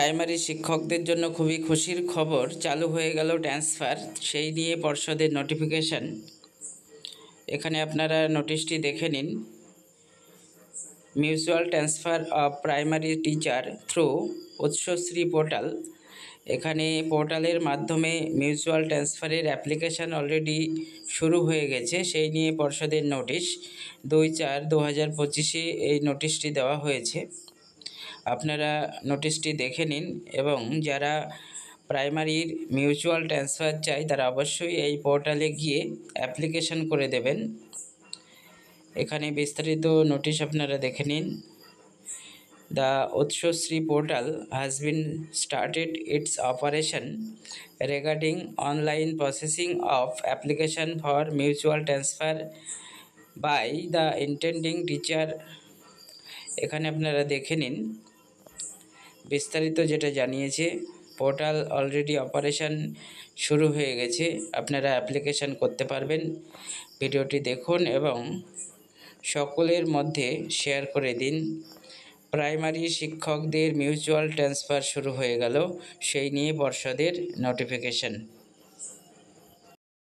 Primary শিক্ষকদের জন্য খুবই খুশির খবর, চালু হয়ে গেল ট্রান্সফার। সেই নিয়ে পর্ষদের নোটিফিকেশন। এখানে আপনারা নোটিশটি দেখে নিন। Mutual transfer of primary teacher through Utsashree portal. এখানে পোর্টালের মাধ্যমে মিউচুয়াল ট্রান্সফারের অ্যাপ্লিকেশান অলরেডি শুরু হয়ে গেছে। সেই নিয়ে পর্ষদের নোটিশ 2/4/2025 এই নোটিশটি দেওয়া হয়েছে। আপনারা নোটিশটি দেখে নিন এবং যারা প্রাইমারির মিউচুয়াল ট্রান্সফার চাই তারা অবশ্যই এই পোর্টালে গিয়ে অ্যাপ্লিকেশন করে দেবেন। এখানে বিস্তারিত নোটিশ আপনারা দেখে নিন। The Utshosri portal has been started its operation regarding online processing of application for mutual transfer by the intending teacher। এখানে আপনারা দেখে নিন বিস্তারিত যেটা জানিয়েছে। পোর্টাল অলরেডি অপারেশন শুরু হয়ে গেছে, আপনারা অ্যাপ্লিকেশন করতে পারবেন। ভিডিওটি দেখুন এবং সকলের মধ্যে শেয়ার করে দিন। প্রাইমারি শিক্ষকদের মিউচুয়াল ট্রান্সফার শুরু হয়ে গেল, সেই নিয়ে পর্ষদের নোটিফিকেশন।